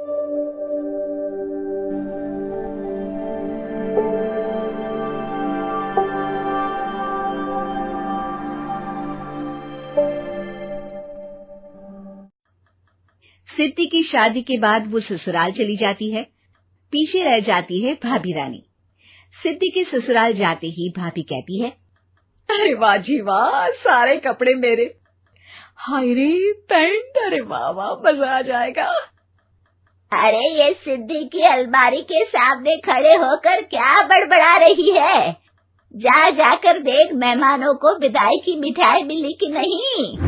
सिद्धि की शादी के बाद वो ससुराल चली जाती है। पीछे रह जाती है भाभी रानी। सिद्धि के ससुराल जाते ही भाभी कहती है, अरे वाह जी वाह, सारे कपड़े मेरे। हाय रे पैंट, अरे वाह वाह, मजा आ जाएगा। अरे ये सिद्धि की अलमारी के सामने खड़े होकर क्या बड़बड़ा रही है? जाकर देख मेहमानों को विदाई की मिठाई मिली कि नहीं।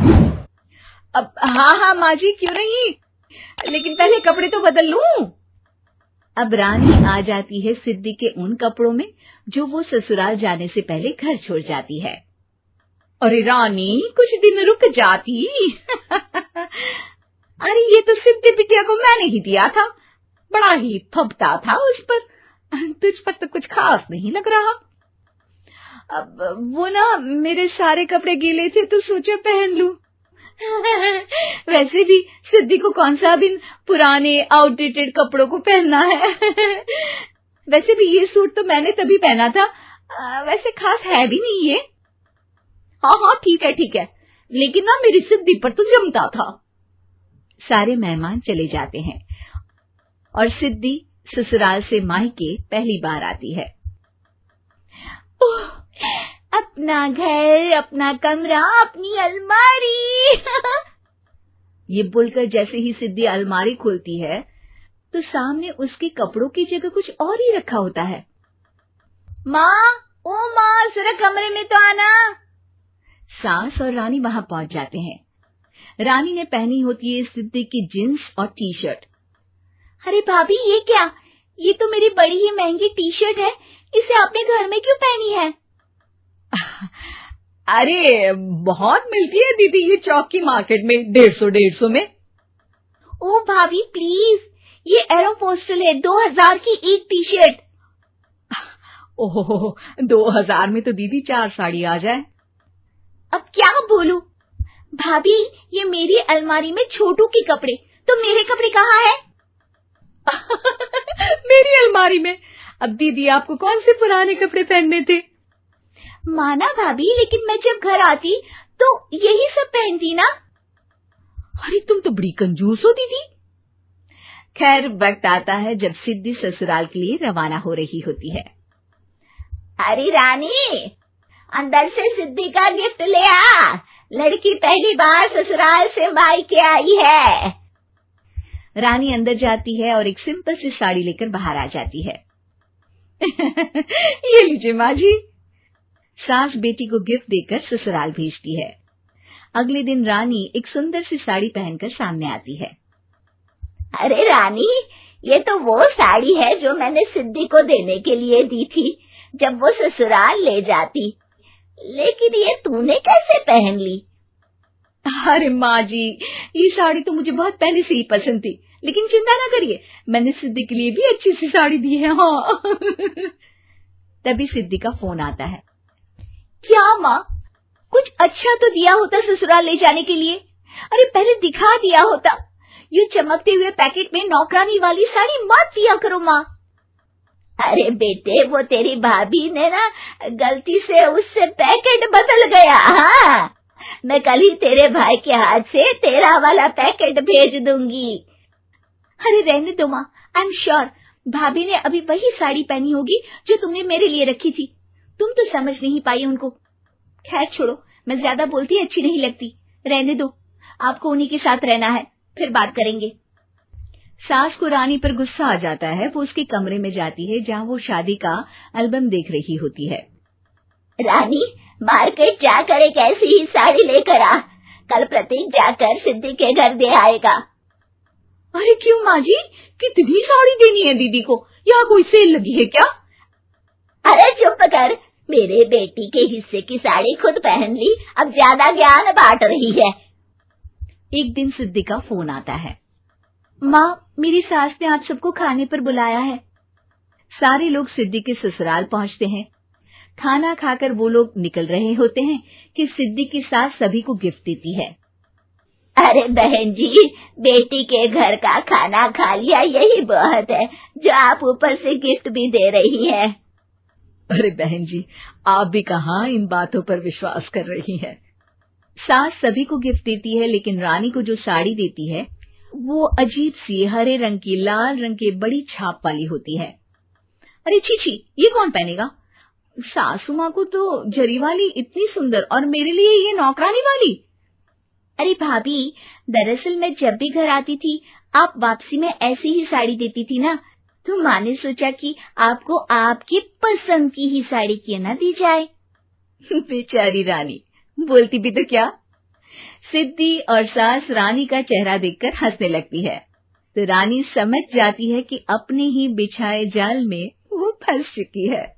अब हाँ माँ जी, क्यों नहीं, लेकिन पहले कपड़े तो बदल लूं। अब रानी आ जाती है सिद्धि के उन कपड़ों में जो वो ससुराल जाने से पहले घर छोड़ जाती है। अरे रानी, कुछ दिन रुक जाती। अरे ये तो सिद्धि बिटिया को मैंने ही दिया था, बड़ा ही फबता था उस पर, तुझ पर तो कुछ खास नहीं लग रहा। अब वो ना मेरे सारे कपड़े गीले थे तो सोचा पहन लूं। वैसे भी सिद्धि को कौन सा भी पुराने आउटडेटेड कपड़ों को पहनना है। वैसे भी ये सूट तो मैंने तभी पहना था, वैसे खास है भी नहीं ये। हाँ ठीक है, लेकिन ना मेरी सिद्धि पर तो जमता था। सारे मेहमान चले जाते हैं और सिद्धि ससुराल से मायके पहली बार आती है। अपना घर, अपना कमरा, अपनी अलमारी। ये बोलकर जैसे ही सिद्धि अलमारी खोलती है तो सामने उसके कपड़ों की जगह कुछ और ही रखा होता है। माँ, जरा कमरे में तो आना। सास और रानी वहां पहुंच जाते हैं। रानी ने पहनी होती है सिद्धि की जींस और टी शर्ट। अरे भाभी, ये क्या? ये तो मेरी बड़ी ही महंगी टी शर्ट है, इसे आपने घर में क्यों पहनी है? अरे बहुत मिलती है दीदी ये चौक की मार्केट में, 150 में। ओ भाभी प्लीज, ये एरोपोस्टल है, 2000 की एक टी शर्ट। ओह, 2000 में तो दीदी 4 साड़ी आ जाए। अब क्या बोलूं? भाभी, ये मेरी अलमारी में छोटू के कपड़े, तो मेरे कपड़े कहाँ हैं? मेरी अलमारी में? अब दीदी आपको कौन से पुराने कपड़े पहनने थे? माना भाभी, लेकिन मैं जब घर आती तो यही सब पहनती ना। अरे तुम तो बड़ी कंजूस हो दीदी। खैर, वक्त आता है जब सिद्धि ससुराल के लिए रवाना हो रही होती है। अरे रानी, अंदर से सिद्धि का गिफ्ट ले आ, लड़की पहली बार ससुराल से मायके आई है। रानी अंदर जाती है और एक सिंपल सी साड़ी लेकर बाहर आ जाती है। ये लीजिए माँ जी। सास बेटी को गिफ्ट देकर ससुराल भेजती है। अगले दिन रानी एक सुंदर सी साड़ी पहनकर सामने आती है। अरे रानी, ये तो वो साड़ी है जो मैंने सिद्धि को देने के लिए दी थी जब वो ससुराल ले जाती, लेकिन ये तूने कैसे पहन ली? अरे माँ जी, ये साड़ी तो मुझे बहुत पहले से ही पसंद थी, लेकिन चिंता ना करिए, मैंने सिद्धि के लिए भी अच्छी सी साड़ी दी है। हाँ। तभी सिद्धि का फोन आता है। क्या माँ, कुछ अच्छा तो दिया होता ससुराल ले जाने के लिए। अरे पहले दिखा दिया होता। ये चमकते हुए पैकेट में नौकरानी वाली साड़ी मत दिया करो माँ। अरे बेटे, वो तेरी भाभी ने ना गलती से उससे पैकेट बदल गया। हाँ, मैं कल ही तेरे भाई के हाथ से तेरा वाला पैकेट भेज दूंगी। अरे रहने दो माँ, आई एम श्योर भाभी ने अभी वही साड़ी पहनी होगी जो तुमने मेरे लिए रखी थी। तुम तो समझ नहीं पाई उनको। खैर छोड़ो, मैं ज्यादा बोलती अच्छी नहीं लगती, रहने दो, आपको उन्हीं के साथ रहना है, फिर बात करेंगे। सास को रानी पर गुस्सा आ जाता है। वो उसके कमरे में जाती है जहाँ वो शादी का एल्बम देख रही होती है। रानी, मार्केट जाकर एक ऐसी ही साड़ी लेकर आ, कल प्रतीक जाकर सिद्धि के घर दे आएगा। अरे क्यों माँ जी, कितनी साड़ी देनी है दीदी को? यहाँ कोई सेल लगी है क्या? अरे चुप कर, मेरे बेटी के हिस्से की साड़ी खुद पहन ली, अब ज्यादा ज्ञान बांट रही है। एक दिन सिद्धि का फोन आता है। माँ, मेरी सास ने आप सबको खाने पर बुलाया है। सारे लोग सिद्धि के ससुराल पहुंचते हैं। खाना खाकर वो लोग निकल रहे होते हैं कि सिद्धि की सास सभी को गिफ्ट देती है। अरे बहन जी, बेटी के घर का खाना खा लिया यही बहुत है, जो आप ऊपर से गिफ्ट भी दे रही है। अरे बहन जी, आप भी कहाँ इन बातों पर विश्वास कर रही हैं। सास सभी को गिफ्ट देती है, लेकिन रानी को जो साड़ी देती है वो अजीब सी हरे रंग की लाल रंग की बड़ी छाप वाली होती है। अरे छी, ये कौन पहनेगा? सासू माँ को तो जरी वाली इतनी सुंदर, और मेरे लिए ये नौकरानी वाली। अरे भाभी, दरअसल मैं जब भी घर आती थी आप वापसी में ऐसी ही साड़ी देती थी ना, तो माँ ने सोचा कि आपको आपकी पसंद की ही साड़ी क्यों ना दी जाए। बेचारी रानी, बोलती भी तो क्या। सिद्धि और सास रानी का चेहरा देखकर हंसने लगती है, तो रानी समझ जाती है कि अपने ही बिछाए जाल में वो फंस चुकी है।